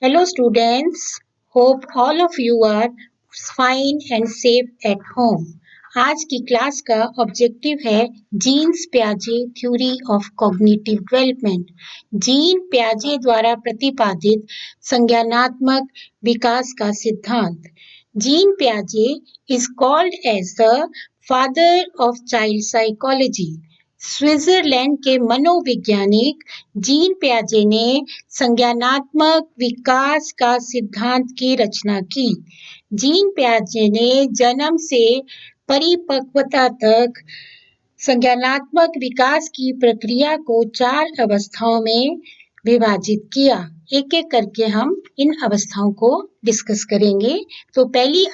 Hello, students. Hope all of you are fine and safe at home. आज की class का objective है Jean's प्याजे theory of cognitive development. Jean प्याजे द्वारा प्रतिपादित संज्ञानात्मक विकास का सिद्धांत। जीन प्याजे is called as the father of child psychology. Switzerland के मनोवैज्ञानिक जीन प्याजे ने संज्ञानात्मक विकास का सिद्धांत की रचना की। जीन प्याजे ने जन्म से परिपक्वता तक संज्ञानात्मक विकास की प्रक्रिया को 4 अवस्थाओं में विभाजित किया। एक एक करके हम इन अवस्थाओं को डिस्कस करेंगे। तो पहली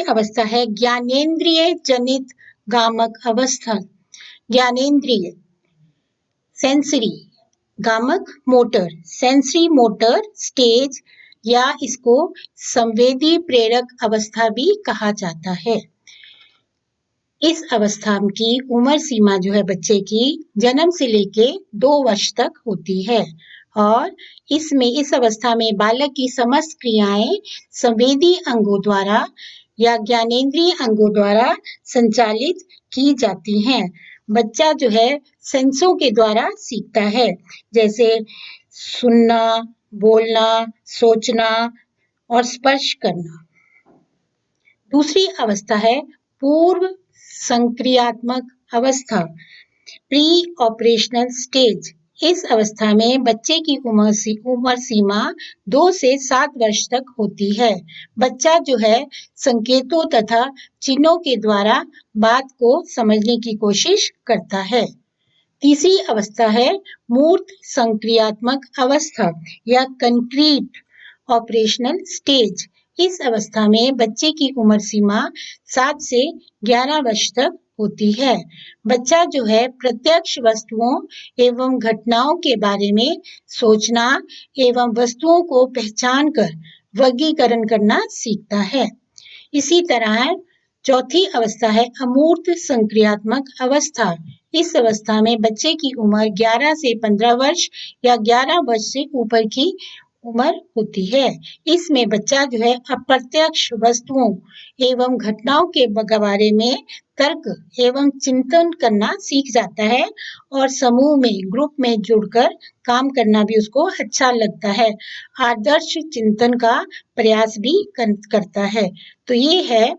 अवस्था है ज्ञानेंद्रिय जनित गामक अवस्था। ज्ञानेंद्रिय सेंसरी गामक मोटर सेंसरी मोटर स्टेज या इसको संवेदी प्रेरक अवस्था भी कहा जाता है। इस अवस्था की उम्र सीमा जो है बच्चे की जन्म से लेके 2 वर्ष तक होती है और इस अवस्था में बालक की समस्त क्रियाएं संवेदी अंगों द्वारा या ज्ञानेंद्रिय अंगों द्वारा संचालित की जाती हैं। बच्चा जो है सेंसों के द्वारा सीखता है, जैसे सुनना, बोलना, सोचना और स्पर्श करना। दूसरी अवस्था है पूर्व संक्रियात्मक अवस्था, प्री ऑपरेशनल स्टेज। इस अवस्था में बच्चे की उम्र सीमा 2 से 7 वर्ष तक होती है। बच्चा जो है संकेतों तथा चिन्हों के द्वारा बात को समझने की कोशिश करता है। तीसरी अवस्था है मूर्त संक्रियात्मक अवस्था या कंक्रीट ऑपरेशनल स्टेज। इस अवस्था में बच्चे की उम्र सीमा 7 से 11 वर्ष तक होती है। बच्चा जो है प्रत्यक्ष वस्तुओं एवं घटनाओं के बारे में सोचना एवं वस्तुओं को पहचान कर वर्गीकरण करना सीखता है। इसी तरह चौथी अवस्था है अमूर्त संक्रियात्मक अवस्था। इस अवस्था में बच्चे की उम्र 11 से 15 वर्ष या 11 वर्ष से ऊपर की उम्र होती है। इसमें बच्चा जो है अप्रत्यक्ष वस्तुओं एवं घटनाओं के बारे में तर्क एवं चिंतन करना सीख जाता है और समूह में ग्रुप में जुड़कर काम करना भी उसको अच्छा लगता है। आदर्श चिंतन का प्रयास भी करता है। तो ये है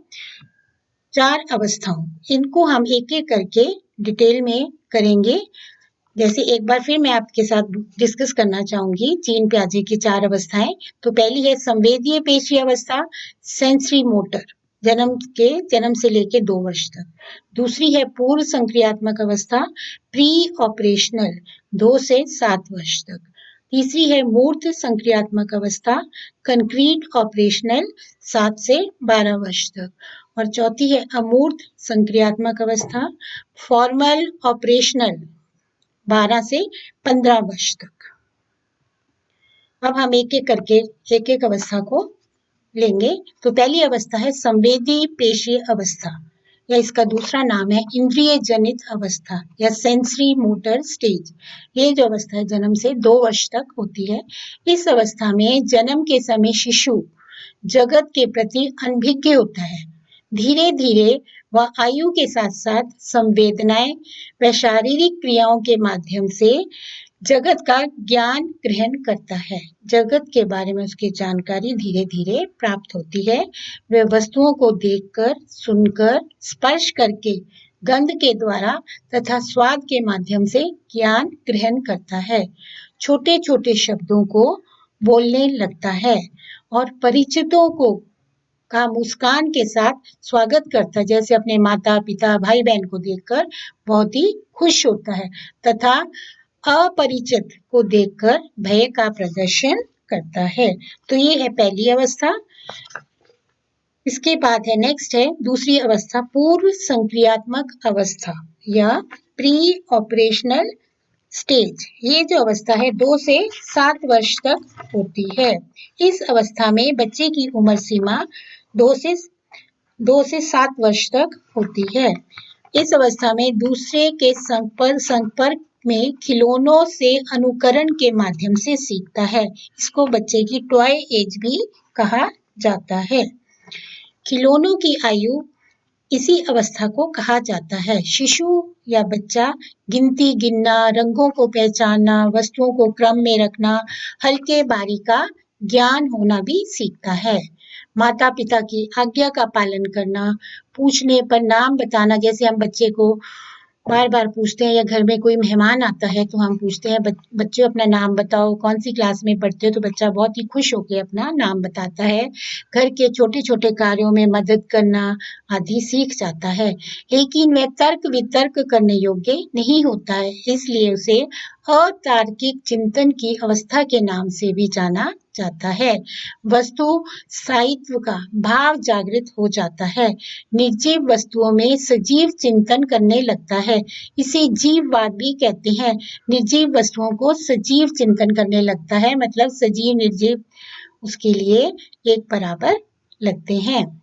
4 अवस्थाओं। इनको हम एक एक करके डिटेल में करेंगे। जैसे एक बार फिर मैं आपके साथ डिस्कस करना चाहूंगी जीन प्याजे की 4 अवस्थाएं। तो पहली है संवेदीय पेशी अवस्था, सेंसरी मोटर, जन्म से लेके 2 वर्ष तक। दूसरी है पूर्व संक्रियात्मक अवस्था, प्री ऑपरेशनल, 2 से 7 वर्ष तक। तीसरी है मूर्त संक्रियात्मक अवस्था, कंक्रीट ऑपरेशनल, 7 से 12 वर्ष तक। और चौथी है अमूर्त संक्रियात्मक अवस्था, फॉर्मल ऑपरेशनल, 12 से 15 वर्ष तक। अब हम एक एक करके एक एक अवस्था को लेंगे। तो पहली अवस्था है संवेदी पेशीय अवस्था या इसका दूसरा नाम है इंद्रिय जनित अवस्था या सेंसरी मोटर स्टेज। ये जो अवस्था है जन्म से 2 वर्ष तक होती है। इस अवस्था में जन्म के समय शिशु जगत के प्रति अनभिज्ञ होता है। धीरे धीरे वह आयु के साथ साथ संवेदनाएं व शारीरिक क्रियाओं के माध्यम से जगत का ज्ञान ग्रहण करता है। जगत के बारे में उसकी जानकारी धीरे धीरे प्राप्त होती है। वह वस्तुओं को देखकर, सुनकर, स्पर्श करके, गंध के द्वारा तथा स्वाद के माध्यम से ज्ञान ग्रहण करता है। छोटे छोटे शब्दों को बोलने लगता है और परिचितों का मुस्कान के साथ स्वागत करता है, जैसे अपने माता पिता भाई बहन को देखकर बहुत ही खुश होता है तथा अपरिचित को देखकर भय का प्रदर्शन करता है। तो ये है पहली अवस्था। इसके बाद है नेक्स्ट है दूसरी अवस्था पूर्व संक्रियात्मक अवस्था या प्री ऑपरेशनल स्टेज। ये जो अवस्था है 2 से 7 वर्ष तक होती है। इस अवस्था में बच्चे की उम्र सीमा 2 से 7 वर्ष तक होती है। इस अवस्था में दूसरे के संपर्क में खिलौनों से अनुकरण के माध्यम से सीखता है। इसको बच्चे की टॉय एज भी कहा जाता है। खिलौनों की आयु इसी अवस्था को कहा जाता है। शिशु या बच्चा गिनती गिनना, रंगों को पहचानना, वस्तुओं को क्रम में रखना, हल्के बारी का ज्ञान होना भी सीखता है। माता पिता की आज्ञा का पालन करना, पूछने पर नाम बताना, जैसे हम बच्चे को बार बार पूछते हैं या घर में कोई मेहमान आता है तो हम पूछते हैं बच्चों अपना नाम बताओ, कौन सी क्लास में पढ़ते हो, तो बच्चा बहुत ही खुश होकर अपना नाम बताता है। घर के छोटे छोटे कार्यों में मदद करना आदि सीख जाता है। लेकिन वह तर्क वितर्क करने योग्य नहीं होता है, इसलिए उसे अतार्किक चिंतन की अवस्था के नाम से भी जाना जाता है। वस्तु स्थायित्व का भाव जागृत हो जाता है। निर्जीव वस्तुओं में सजीव चिंतन करने लगता है। इसे जीववाद भी कहते हैं। निर्जीव वस्तुओं को सजीव चिंतन करने लगता है, मतलब सजीव निर्जीव उसके लिए एक बराबर लगते हैं।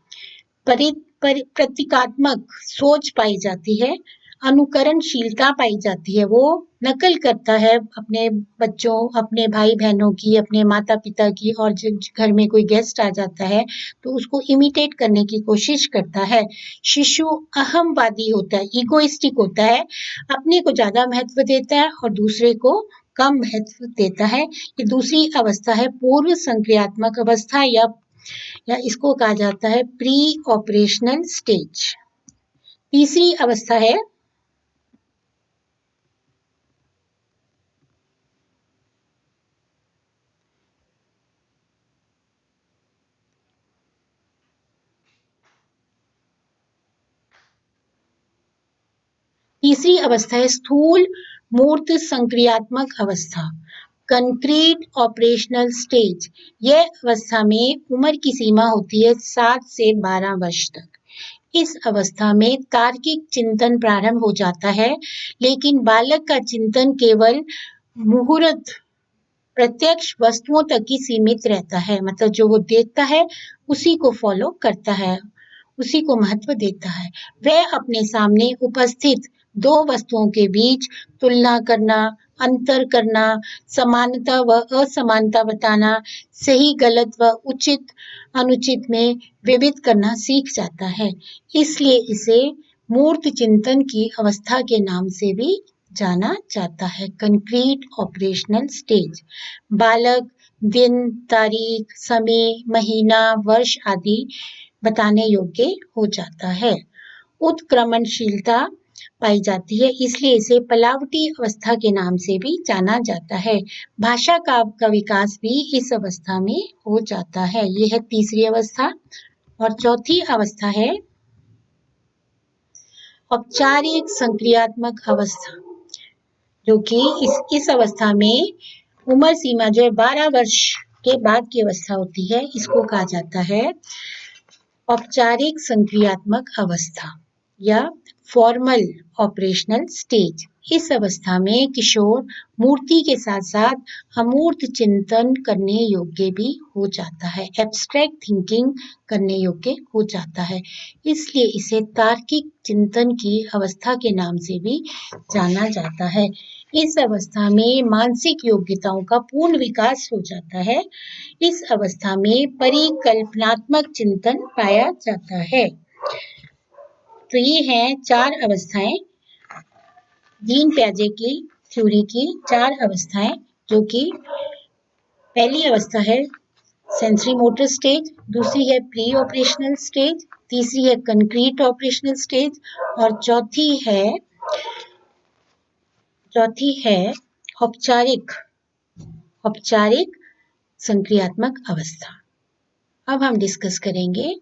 प्रतीकात्मक सोच पाई जाती है, अनुकरणशीलता पाई जाती है। वो नकल करता है अपने बच्चों, अपने भाई बहनों की, अपने माता पिता की, और जब घर में कोई गेस्ट आ जाता है तो उसको इमिटेट करने की कोशिश करता है। शिशु अहमवादी होता है, इगोइस्टिक होता है, अपने को ज्यादा महत्व देता है और दूसरे को कम महत्व देता है। ये दूसरी अवस्था है पूर्व संक्रियात्मक अवस्था, या इसको कहा जाता है प्री ऑपरेशनल स्टेज। तीसरी अवस्था है स्थूल मूर्त संक्रियात्मक अवस्था, कंक्रीट ऑपरेशनल स्टेज। यह अवस्था में उम्र की सीमा होती है 7 से 12 वर्ष तक। इस अवस्था में तार्किक चिंतन प्रारंभ हो जाता है, लेकिन बालक का चिंतन केवल मुहूर्त प्रत्यक्ष वस्तुओं तक ही सीमित रहता है। मतलब जो वो देखता है उसी को फॉलो करता है, उसी को महत्व देता है। वह अपने सामने उपस्थित दो वस्तुओं के बीच तुलना करना, अंतर करना, समानता व असमानता बताना, सही गलत व उचित अनुचित में विभेद करना सीख जाता है। इसलिए इसे मूर्त चिंतन की अवस्था के नाम से भी जाना जाता है, कंक्रीट ऑपरेशनल स्टेज। बालक दिन, तारीख, समय, महीना, वर्ष आदि बताने योग्य हो जाता है। उत्क्रमणशीलता पाई जाती है, इसलिए इसे पलावटी अवस्था के नाम से भी जाना जाता है। भाषा का विकास भी इस अवस्था में हो जाता है। ये है तीसरी अवस्था। और चौथी अवस्था है औपचारिक संक्रियात्मक अवस्था, जो कि इस अवस्था में उम्र सीमा जो है 12 वर्ष के बाद की अवस्था होती है, इसको कहा जाता है औपचारिक संक्रियात्मक अवस्था या फॉर्मल ऑपरेशनल स्टेज। इस अवस्था में किशोर मूर्ति के साथ साथ अमूर्त चिंतन करने योग्य भी हो जाता है, एब्स्ट्रैक्ट थिंकिंग करने योग्य हो जाता है। इसलिए इसे तार्किक चिंतन की अवस्था के नाम से भी जाना जाता है। इस अवस्था में मानसिक योग्यताओं का पूर्ण विकास हो जाता है। इस अवस्था में परिकल्पनात्मक चिंतन पाया जाता है। तो ये हैं 4 अवस्थाएं, जीन पियाजे की थ्योरी की 4 अवस्थाएं, जो कि पहली अवस्था है सेंसरी मोटर स्टेज, दूसरी है प्री ऑपरेशनल स्टेज, तीसरी है कंक्रीट ऑपरेशनल स्टेज, और चौथी है औपचारिक संक्रियात्मक अवस्था। अब हम डिस्कस करेंगे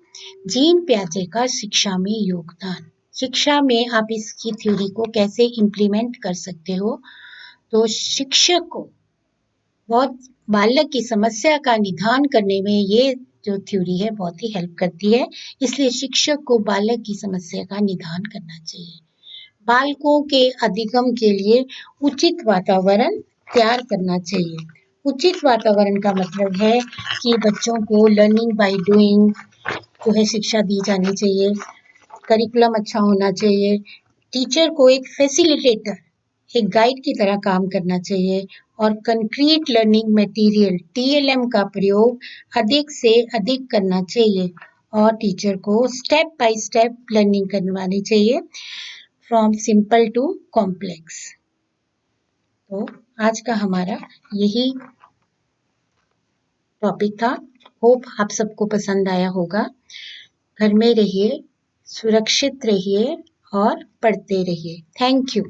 जीन पियाजे का शिक्षा में योगदान। शिक्षा में आप इसकी थ्योरी को कैसे इम्प्लीमेंट कर सकते हो। तो शिक्षक को बहुत बालक की समस्या का निदान करने में ये जो थ्योरी है बहुत ही हेल्प करती है। इसलिए शिक्षक को बालक की समस्या का निदान करना चाहिए। बालकों के अधिगम के लिए उचित वातावरण तैयार करना चाहिए। उचित वातावरण का मतलब है कि बच्चों को लर्निंग बाय डूइंग जो है शिक्षा दी जानी चाहिए। करिकुलम अच्छा होना चाहिए। टीचर को एक फैसिलिटेटर एक गाइड की तरह काम करना चाहिए और कंक्रीट लर्निंग मटेरियल TLM का प्रयोग अधिक से अधिक करना चाहिए और टीचर को स्टेप बाय स्टेप लर्निंग करवानी चाहिए फ्रॉम सिंपल टू कॉम्प्लेक्स। तो आज का हमारा यही टॉपिक था। होप आप सबको पसंद आया होगा। घर में रहिए, सुरक्षित रहिए और पढ़ते रहिए। Thank you.